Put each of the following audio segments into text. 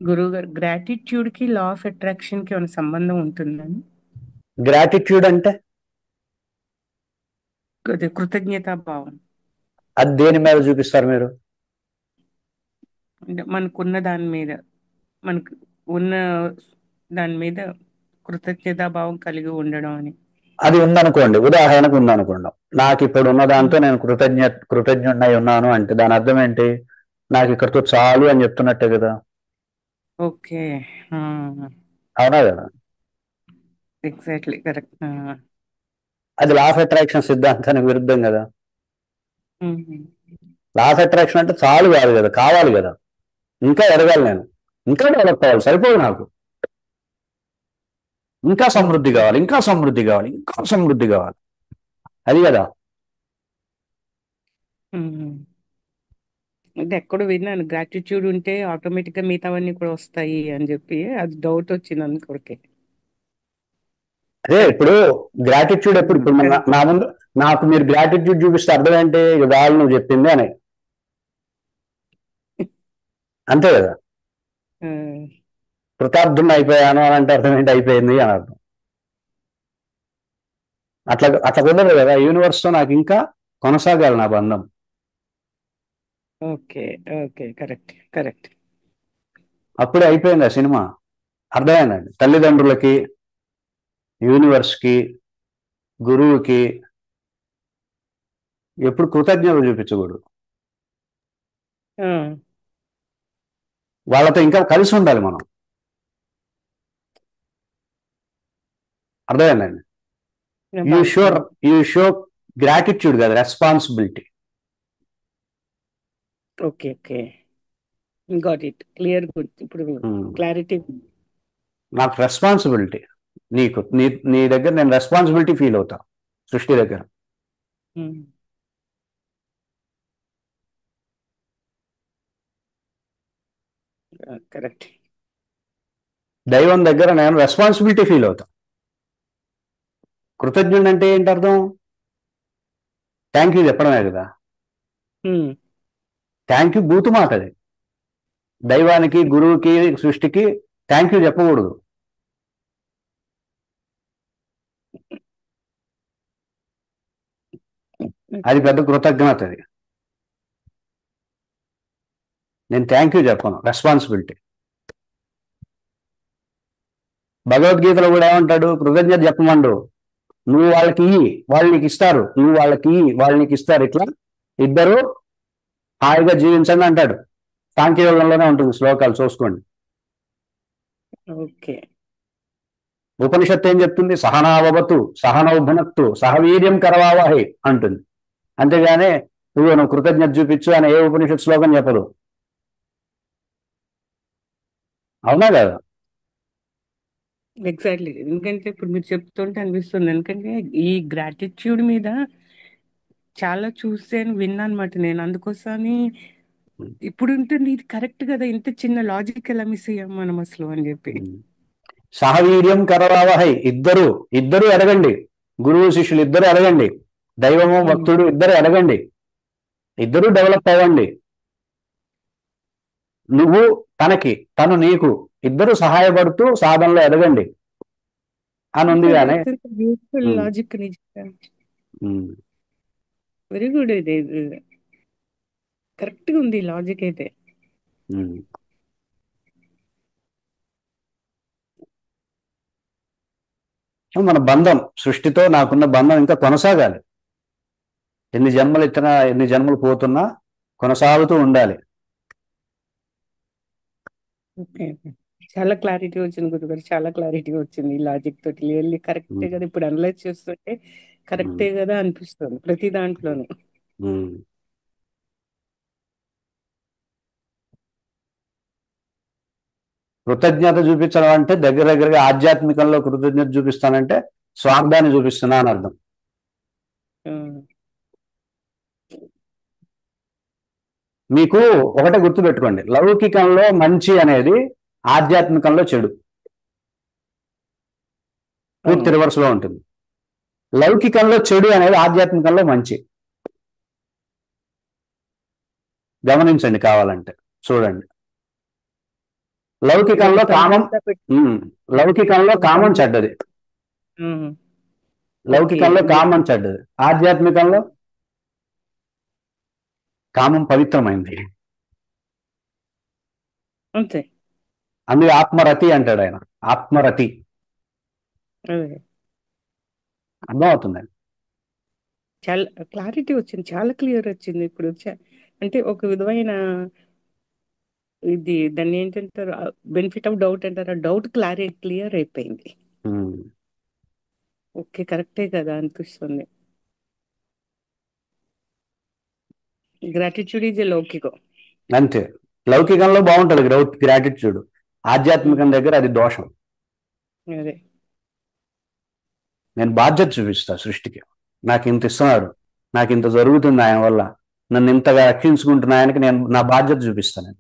గురువు గారు, గ్రాటిట్యూడ్ కి లా ఆఫ్ అట్రాక్షన్ కి ఏమైనా సంబంధం ఉంటుందని? గ్రాటిట్యూడ్ అంటే అదే కృతజ్ఞతా భావం. అది దేని మీద చూపిస్తారు మీరు? అంటే మనకున్న దాని మీద, మనకు ఉన్న దాని మీద కృతజ్ఞతా భావం కలిగి ఉండడం అని. అది ఉందనుకోండి, ఉదాహరణకు ఉందనుకోండి, నాకు ఇప్పుడు ఉన్న దాంతో ఉమ్. నేను కృతజ్ఞుడై ఉన్నాను అంటే దాని అర్థం ఏంటి? నాకు ఇక్కడితో చాలు అని చెప్తున్నట్టే కదా. ఓకే. అవునా కదా? Exactly correct. అది లా ఆఫ్ అట్రాక్షన్ సిద్ధాంతానికి విరుద్ధం కదా. లా ఆఫ్ అట్రాక్షన్ అంటే చాలు కాదు కదా, కావాలి కదా. ఇంకా ఎదగాలి నేను, ఇంకా డెవలప్ అవ్వాలి, సరిపోదు నాకు. ఇంకా సమృద్ధి ఓకే. కావాలి, ఇంకా సమృద్ధి కావాలి, ఇంకా సమృద్ధి కావాలి. అది కదా. అంటే ఎక్కడో విన్నాను, గ్రాటిట్యూడ్ ఉంటే ఆటోమేటిక్ గా మిగతావన్నీ కూడా వస్తాయి అని చెప్పి, అది డౌట్ వచ్చింది అందుకొరకే. అదే ఇప్పుడు గ్రాటిట్యూడ్ ఎప్పుడు, ఇప్పుడు కరెక్ట్. నా ముందు నాకు మీరు గ్రాటిట్యూడ్ చూపిస్తే అర్థం ఏంటి? ఇవాళ నువ్వు చెప్పింది అని. అంతే కదా. కృతార్థుని అయిపోయాను అని అంటే అర్థం ఏంటి? అయిపోయింది అని అర్థం. అట్లా అట్లా కుదరదు కదా. యూనివర్స్ తో నాకు ఇంకా కొనసాగాలి నా బంధం. ఓకే. ఓకే. కరెక్ట్. కరెక్ట్. అప్పుడే అయిపోయింది ఆ సినిమా. అర్థమైందండి. తల్లిదండ్రులకి, యూనివర్స్ కి, గురువుకి ఎప్పుడు కృతజ్ఞతలు చూపించకూడదు. వాళ్ళతో ఇంకా కలిసి ఉండాలి మనం. అర్థమైందండి. You sure you show gratitude కదా, responsibility. Okay. Okay. Got it. Clear. Good. ఇప్పుడు క్లారిటీ. నాకు రెస్పాన్సిబిలిటీ. నీ దగ్గర నేను రెస్పాన్సిబిలిటీ ఫీల్ అవుతా సృష్టి దగ్గర. కరెక్ట్. దైవం దగ్గర నేను రెస్పాన్సిబిలిటీ ఫీల్ అవుతా. కృతజ్ఞుడు అంటే ఏంటి అర్థం? థ్యాంక్ యూ చెప్పడమే కదా. థ్యాంక్ యూ బూతు మాట అది. దైవానికి, గురువుకి, సృష్టికి థ్యాంక్ యూ చెప్పకూడదు. అది పెద్ద కృతజ్ఞత అది. నేను థ్యాంక్ యూ చెప్పను, రెస్పాన్సిబిలిటీ. భగవద్గీతలో కూడా ఏమంటాడు? కృతజ్ఞత చెప్పమండు. నువ్వు వాళ్ళకి ఇయ్యి, వాళ్ళు నీకు ఇస్తారు. నువ్వు వాళ్ళకి ఇయ్యి, వాళ్ళు నీకు ఇస్తారు. ఇట్లా ఇద్దరు హాయిగా జీవించండి అంటాడు. సాంఖ్యయోగంలోనే ఉంటుంది, శ్లోకాలు చూసుకోండి. ఓకే. ఉపనిషత్తు ఏం చెప్తుంది? సహనావవతు సహనౌ భునక్తు సహవీర్యం కరవావహై అంటుంది. అంతేగానే నువ్వు కృతజ్ఞత చూపించు అని ఏ ఉపనిషత్ శ్లోకం చెప్పదు. అవునా కదా. ఎగ్జాక్ట్లీ. ఎందుకంటే ఇప్పుడు మీరు చెప్తుంటే అనిపిస్తుంది, ఎందుకంటే ఈ గ్రాటిట్యూడ్ మీద చాలా చూసాను, విన్నాను అనమాట నేను. అందుకోసమని ఇప్పుడు ఉంటుంది, ఇది కరెక్ట్ కదా, ఇంత చిన్న లాజిక్ ఎలా మిస్ అయ్యాం మనం అసలు అని చెప్పి. సహవీర్యం కరవావహై. ఇద్దరు ఇద్దరు ఎదగండి. గురువు శిష్యులు ఇద్దరు ఎదగండి. దైవము ఉమ్. భక్తుడు ఇద్దరు ఎదగండి. ఇద్దరు డెవలప్ అవ్వండి. నువ్వు తనకి, తను నీకు, ఇద్దరు సహాయపడుతూ సాధనలో ఎదగండి అని ఉంది సూపర్. కానీ. అత్యంత బ్యూటిఫుల్ లాజిక్ నిజంగా. Very good. ఇది కరెక్ట్ గా ఉంది లాజిక్ అయితే. మన బంధం, సృష్టితో నాకున్న బంధం ఇంకా కొనసాగాలి. ఎన్ని జన్మలు ఎత్తినా, ఎన్ని జన్మలు పోతున్నా కొనసాగుతూ ఉండాలి. ఓకే. చాలా క్లారిటీ వచ్చింది గురుగారు, చాలా క్లారిటీ వచ్చింది ఈ లాజిక్ తోటి. క్లియర్లీ కరెక్టే ఉమ్, కదా, ఇప్పుడు అనలైజ్ చేస్తుంటే ఉమ్, కరెక్టే కదా అనిపిస్తుంది ప్రతి దాంట్లోనూ. ఉమ్. కృతజ్ఞత చూపించడం అంటే దగ్గర దగ్గరగా ఆధ్యాత్మికంలో కృతజ్ఞత చూపిస్తానంటే స్వార్థాన్ని చూపిస్తున్నా అని అర్థం. ఆ, మీకు ఒకటే గుర్తుపెట్టుకోండి, లౌకికంలో మంచి అనేది ఆధ్యాత్మికంలో చెడు. పూర్తి అవును. రివర్స్ లో ఉంటుంది. లౌకికంలో చెడు అనేది ఆధ్యాత్మికంలో మంచి. గమనించండి, కావాలంటే చూడండి. లౌకికంలో కామం లౌకికంలో కామం చెడ్డది, లౌకికంలో కామం చెడ్డది, ఆధ్యాత్మికంలో కామం పవిత్రమైంది. అంతే. అందుకే ఆత్మరతి అంటాడు ఆయన, ఆత్మరతి. అర్థమవుతుందండి. చాలా క్లారిటీ వచ్చింది, చాలా క్లియర్ వచ్చింది ఇప్పుడు. అంటే ఒక విధమైన ఇది దాన్ని ఏంటంటారు, బెనిఫిట్ ఆఫ్ డౌట్ అంటారు, ఆ డౌట్ క్లియర్ అయిపోయింది. ఓకే, కరెక్టే కదా అనిపిస్తుంది. గ్రాటిట్యూడ్ ఈజ్ లౌకికం. అంతే, లౌకికంలో బాగుంటది గ్రాటిట్యూడ్, ఆధ్యాత్మికం దగ్గర అది దోషం. అదే, నేను బాధ్యత చూపిస్తా సృష్టికి, నాకు ఇంత ఇస్తున్నాడు, నాకు ఇంత జరుగుతుంది ఆయన వల్ల, నన్ను ఇంతగా రక్షించుకుంటున్న ఆయనకి నేను నా బాధ్యత చూపిస్తాను,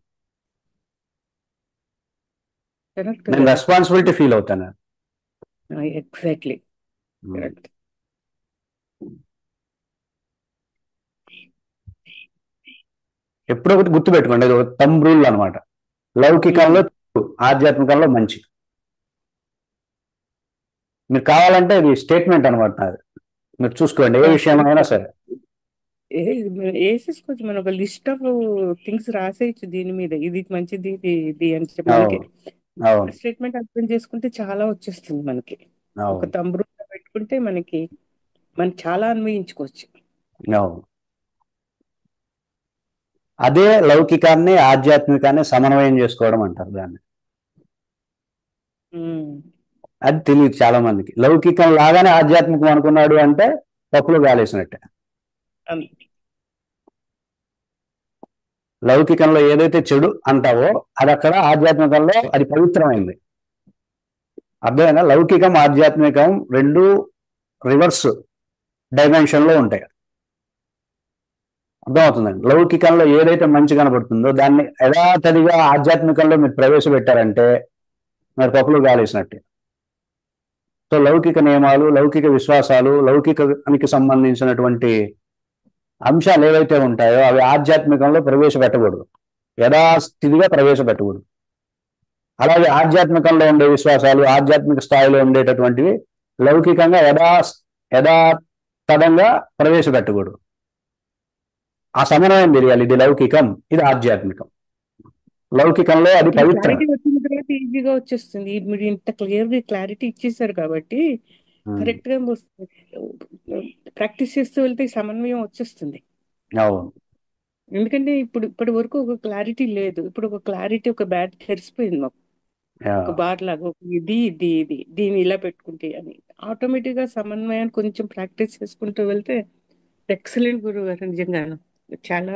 నేను రెస్పాన్సిబిలిటీ ఫీల్ అవుతాను. Exactly correct. ఎప్పుడో ఒకటి గుర్తుపెట్టుకోండి, అది ఒక థంబ్ రూల్ అనమాట. లౌకికంలో ఆధ్యాత్మికంలో మంచి. మీరు కావాలంటే ఇది స్టేట్మెంట్ అనమాట నాది, మీరు చూసుకోండి ఏ విషయమైనా సరే. వేసేసుకోవచ్చు, మనం ఒక లిస్ట్ ఆఫ్ థింగ్స్ రాసేయచ్చు దీని మీద, ఇది మంచిది ఇది అని చెప్పి స్టేట్మెంట్ అర్థం చేసుకుంటే చాలా వచ్చేస్తుంది మనకి. ఒక తంబు పెట్టుకుంటే మనం చాలా అన్వయించుకోవచ్చు. అదే లౌకికాన్ని ఆధ్యాత్మికాన్ని సమన్వయం చేసుకోవడం అంటారు దాన్ని. అది తెలియదు చాలా మందికి. లౌకికం లాగానే ఆధ్యాత్మికం అనుకున్నాడు అంటే తప్పులు గాలేసినట్టే. లౌకికంలో ఏదైతే చెడు అంటావో అది అక్కడ ఆధ్యాత్మికంలో అది పవిత్రమైంది. అర్థమైనా? లౌకికం ఆధ్యాత్మికం రెండు రివర్స్ డైమెన్షన్ లో ఉంటాయి. అర్థమవుతుందండి? లౌకికంలో ఏదైతే మంచి కనబడుతుందో దాన్ని యథాతథిగా ఆధ్యాత్మికంలో మీరు ప్రవేశపెట్టారంటే మరి పప్పులు గాలేసినట్టే. సో లౌకిక నియమాలు, లౌకిక విశ్వాసాలు, లౌకికానికి సంబంధించినటువంటి అంశాలు ఏవైతే ఉంటాయో అవి ఆధ్యాత్మికంలో ప్రవేశపెట్టకూడదు, యథాస్థితిగా ప్రవేశపెట్టకూడదు. అలాగే ఆధ్యాత్మికంలో ఉండే విశ్వాసాలు, ఆధ్యాత్మిక స్థాయిలో ఉండేటటువంటివి లౌకికంగా యథాతథంగా ప్రవేశపెట్టకూడదు. ఆ సమన్వయం తెలియాలి. ఇది లౌకికం, ఇది ఆధ్యాత్మికం. లౌకికంలో అది పవిత్రం. ఈజీగా వచ్చేస్తుంది. మీరు ఇంత క్లారిటీ ఇచ్చేసారు కాబట్టి కరెక్ట్ గా ప్రాక్టీస్ చేస్తూ వెళ్తే సమన్వయం వచ్చేస్తుంది. ఎందుకంటే ఇప్పటి వరకు ఒక క్లారిటీ లేదు, ఇప్పుడు ఒక క్లారిటీ, ఒక బ్యాట్ తెరిసిపోయింది మాకు. ఒక బార్ లాగా ఇది దీన్ని ఇలా పెట్టుకుంటే అని ఆటోమేటిక్ గా సమన్వయాన్ని కొంచెం ప్రాక్టీస్ చేసుకుంటూ వెళ్తే ఎక్సలెంట్ గురువు గారు, నిజంగా చాలా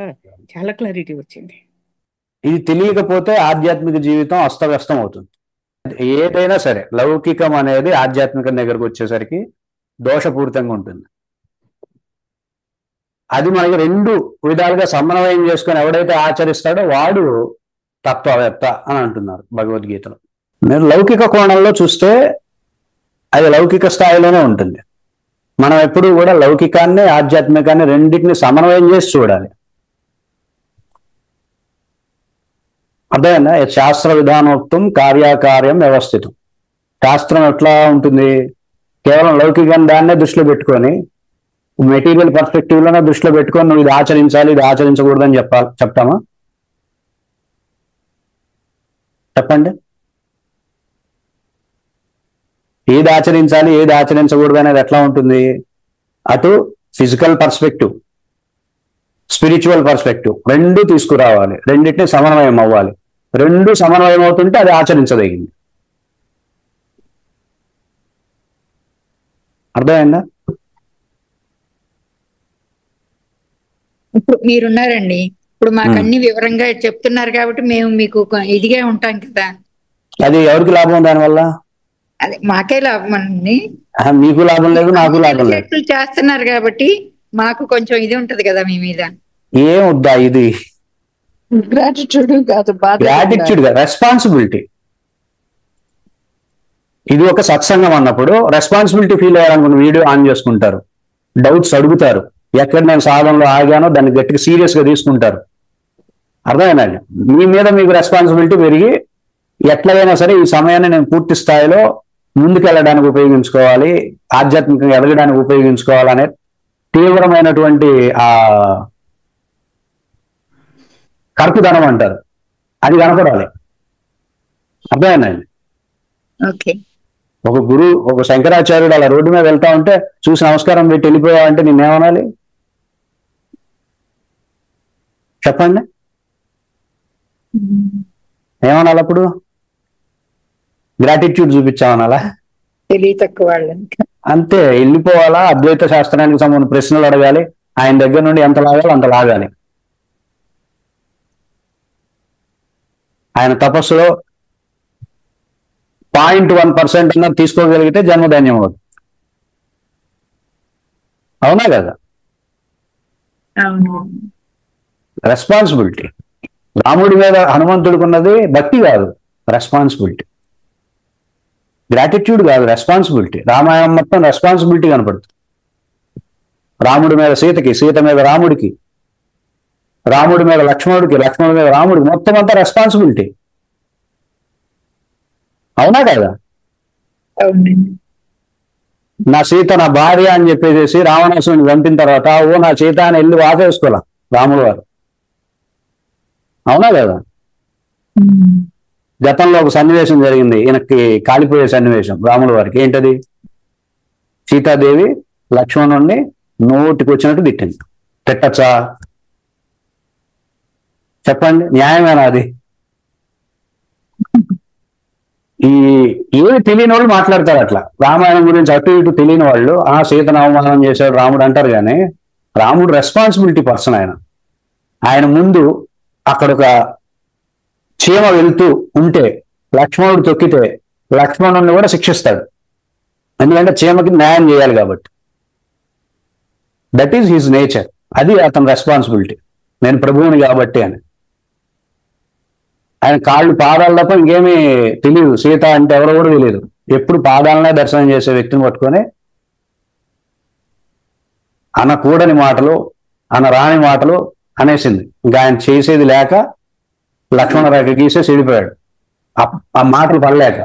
చాలా క్లారిటీ వచ్చింది. ఇది తెలియకపోతే ఆధ్యాత్మిక జీవితం అస్తవ్యస్తం అవుతుంది. ఏదైనా సరే లౌకికం అనేది ఆధ్యాత్మికం దగ్గరకు వచ్చేసరికి దోషపూరితంగా ఉంటుంది. అది మనకి రెండు విధాలుగా సమన్వయం చేసుకొని ఎవడైతే ఆచరిస్తాడో వాడు తత్వవేత్త అని అంటున్నారు భగవద్గీతలో. మీరు లౌకిక కోణంలో చూస్తే అది లౌకిక స్థాయిలోనే ఉంటుంది. మనం ఎప్పుడు కూడా లౌకికాన్ని ఆధ్యాత్మికాన్ని రెండింటిని సమన్వయం చేసి చూడాలి. అర్థమైందా? శాస్త్ర విధానోక్తం కార్యాకార్యం వ్యవస్థితం. శాస్త్రం ఎట్లా ఉంటుంది? కేవలం లౌకికం దాన్నే దృష్టిలో పెట్టుకొని, మెటీరియల్ పర్స్పెక్టివ్ లోనే దృష్టిలో పెట్టుకొని నువ్వు ఇది ఆచరించాలి, ఇది ఆచరించకూడదని చెప్తామా? చెప్పండి. ఏది ఆచరించాలి, ఏది ఆచరించకూడదు అనేది ఎట్లా ఉంటుంది? అటు ఫిజికల్ పర్స్పెక్టివ్, స్పిరిచువల్ పర్స్పెక్టివ్ రెండు తీసుకురావాలి, రెండింటిని సమన్వయం అవ్వాలి. రెండు సమన్వయం అవుతుంటే అది ఆచరించదగింది. అర్థమైందా? ఇప్పుడు మీరున్నారండి, ఇప్పుడు మాకు అన్ని వివరంగా చెప్తున్నారు కాబట్టి మేము మీకు ఇదిగా ఉంటాం కదా. అది ఎవరికి లాభం దానివల్ల? అదే మాకే లాభం అండి. మీకు లాభం లేదు, నాకు లాభం లేదు. చేస్తున్నారు కాబట్టి మాకు కొంచెం ఇది ఉంటది కదా మీ మీద. ఏం వద్దా ఇది? గ్రాటిట్యూడ్ కాదు, గ్రాటిట్యూడ్ కాదు, రెస్పాన్సిబిలిటీ. ఇది ఒక సత్సంగం అన్నప్పుడు రెస్పాన్సిబిలిటీ ఫీల్ అయ్యాలనుకున్న వీడియో ఆన్ చేసుకుంటారు, డౌట్స్ అడుగుతారు, ఎక్కడ నేను సాధనలో ఆగానో దాన్ని గట్టిగా సీరియస్ గా తీసుకుంటారు. అర్థమైందండి? మీ మీద మీకు రెస్పాన్సిబిలిటీ పెరిగి ఎట్లయినా సరే ఈ సమయాన్ని నేను పూర్తి స్థాయిలో ముందుకెళ్ళడానికి ఉపయోగించుకోవాలి, ఆధ్యాత్మికంగా ఎదగడానికి ఉపయోగించుకోవాలనే తీవ్రమైనటువంటి ఆ కర్కుదనం అంటారు, అది కనపడాలి. అర్థమైందండి? ఓకే. ఒక శంకరాచార్యుడు అలా రోడ్డు మీద వెళ్తా ఉంటే చూసి నమస్కారం పెట్టి వెళ్ళిపోయావంటే నిన్నేమనాలి చెప్పండి? ఏమనాలి అప్పుడు? గ్రాటిట్యూడ్ చూపించామనాలా? తెలియ తక్కువ వాళ్ళని. అంతే, వెళ్ళిపోవాలా. అద్వైత శాస్త్రానికి సంబంధించిన ప్రశ్నలు అడగాలి, ఆయన దగ్గర నుండి ఎంత లాగాలో అంత లాగాలి. ఆయన తపస్సులో 0.1% అన్నది తీసుకోగలిగితే జన్మధన్యం అవుతుంది. అవునా కదా? రెస్పాన్సిబిలిటీ. రాముడి మీద హనుమంతుడికి ఉన్నది భక్తి కాదు, రెస్పాన్సిబిలిటీ. గ్రాటిట్యూడ్ కాదు, రెస్పాన్సిబిలిటీ. రామాయణం మొత్తం రెస్పాన్సిబిలిటీ కనపడుతుంది. రాముడి మీద సీతకి, సీత మీద రాముడికి, రాముడి మీద లక్ష్మణుడికి, లక్ష్మణుడి మీద రాముడికి, మొత్తం అంతా రెస్పాన్సిబిలిటీ. అవునా కదా? నా సీత నా భార్య అని చెప్పేసి రావణాసురుని చంపిన తర్వాత నా సీత అని వెళ్ళి వాసేసుకోలే రాముడు వారు. అవునా కదా? గతంలో ఒక సన్నివేశం జరిగింది, ఈయనకి కాలిపోయే సన్నివేశం రాముడు వారికి. ఏంటది? సీతాదేవి లక్ష్మణుడిని నోటికి వచ్చినట్టు తిట్టింది. తిట్టచ్చా? చెప్పండి, న్యాయమేనా అది? ఏమి తెలియని వాళ్ళు మాట్లాడతారు అట్లా. రామాయణం గురించి అటు ఇటు తెలియని వాళ్ళు సీతను అవమానం చేశాడు రాముడు అంటారు. కానీ రాముడు రెస్పాన్సిబిలిటీ పర్సన్. ఆయన ముందు అక్కడ ఒక చీమ వెళ్తూ ఉంటే లక్ష్మణుడు తొక్కితే లక్ష్మణుడిని కూడా శిక్షిస్తాడు, ఎందుకంటే చీమకి న్యాయం చేయాలి కాబట్టి. That is his nature. అది అతని రెస్పాన్సిబిలిటీ. నేను ప్రభువుని కాబట్టి అని. ఆయన కాళ్ళు పాదాలు తప్ప ఇంకేమీ తెలియదు. సీత అంటే ఎవరో కూడా తెలియదు. ఎప్పుడు పాదాలనే దర్శనం చేసే వ్యక్తిని పట్టుకొని అనకూడని మాటలు, అనరాని మాటలు అనేసింది. ఇంకా ఆయన చేసేది లేక లక్ష్మణ రేఖ గీసేసి వెళ్ళిపోయాడు, ఆ మాటలు పడలేక.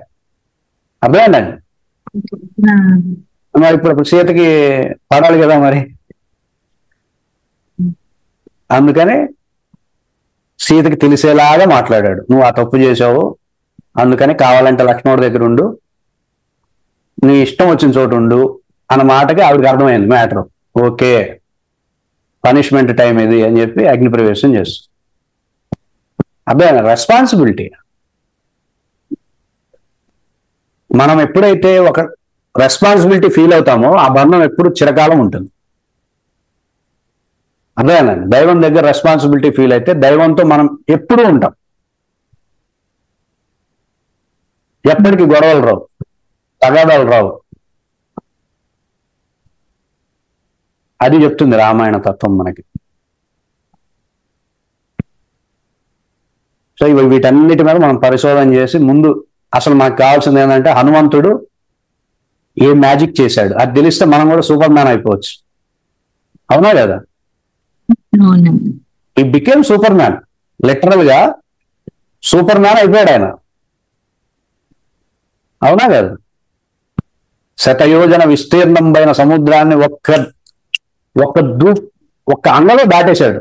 అర్థమైందండి? మరి ఇప్పుడు సీతకి పడాలి కదా మరి. అందుకని సీతకి తెలిసేలాగా మాట్లాడాడు, నువ్వు ఆ తప్పు చేసావు, అందుకని కావాలంటే లక్ష్మణుడి దగ్గర ఉండు, నీ ఇష్టం వచ్చిన చోటు ఉండు అన్న మాటకి ఆవిడకి అర్థమైంది మ్యాటర్. ఓకే, పనిష్మెంట్ టైం ఇది అని చెప్పి అగ్ని ప్రవేశం చేస్తుంది. అబ్బాయి రెస్పాన్సిబిలిటీ. మనం ఎప్పుడైతే ఒక రెస్పాన్సిబిలిటీ ఫీల్ అవుతామో ఆ బంధం ఎప్పుడు చిరకాలం ఉంటుంది. అదేనండి, దైవం దగ్గర రెస్పాన్సిబిలిటీ ఫీల్ అయితే దైవంతో మనం ఎప్పుడూ ఉంటాం. ఎప్పటికీ గొడవలు రావు, తగాదాలు రావు. అది చెప్తుంది రామాయణ తత్వం మనకి. సో వీటన్నిటి మీద మనం పరిశోధన చేసి ముందు అసలు మనకు కావాల్సింది ఏంటంటే హనుమంతుడు ఏ మ్యాజిక్ చేశాడు అది తెలిస్తే మనం కూడా సూపర్ మ్యాన్ అయిపోవచ్చు. అవునా కదా? He became super man, literal గా సూపర్ మ్యాన్ అయిపోయాడు ఆయన. అవునా కదా? శతయోజన విస్తీర్ణం పైన సముద్రాన్ని ఒక్క అంగలో దాటేశాడు.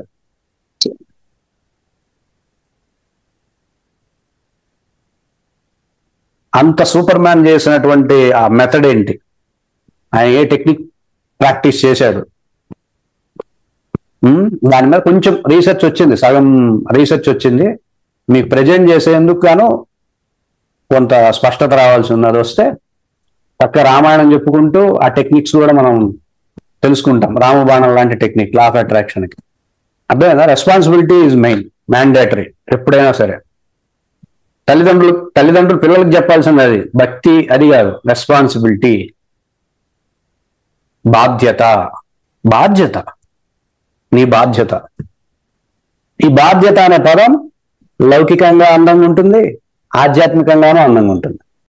అంత సూపర్ మ్యాన్ చేసినటువంటి ఆ మెథడ్ ఏంటి, ఆయన ఏ టెక్నిక్ ప్రాక్టీస్ చేశాడు, దాని మీద కొంచెం రీసెర్చ్ వచ్చింది, సగం రీసెర్చ్ వచ్చింది. మీకు ప్రజెంట్ చేసేందుకు గాను కొంత స్పష్టత రావాల్సి ఉన్నది. వస్తే పక్క రామాయణం చెప్పుకుంటూ ఆ టెక్నిక్స్ కూడా మనం తెలుసుకుంటాం. రామబాణం లాంటి టెక్నిక్ లా ఆఫ్ అట్రాక్షన్కి. అర్థమైందా? రెస్పాన్సిబిలిటీ ఈజ్ మెయిన్, మ్యాండేటరీ ఎప్పుడైనా సరే. తల్లిదండ్రులు పిల్లలకు చెప్పాల్సింది అది, భక్తి అది కాదు, రెస్పాన్సిబిలిటీ, బాధ్యత. నీ బాధ్యత. ఈ బాధ్యత అనే పదం లౌకికంగా అందంగా ఉంటుంది, ఆధ్యాత్మికంగానూ అందంగా ఉంటుంది.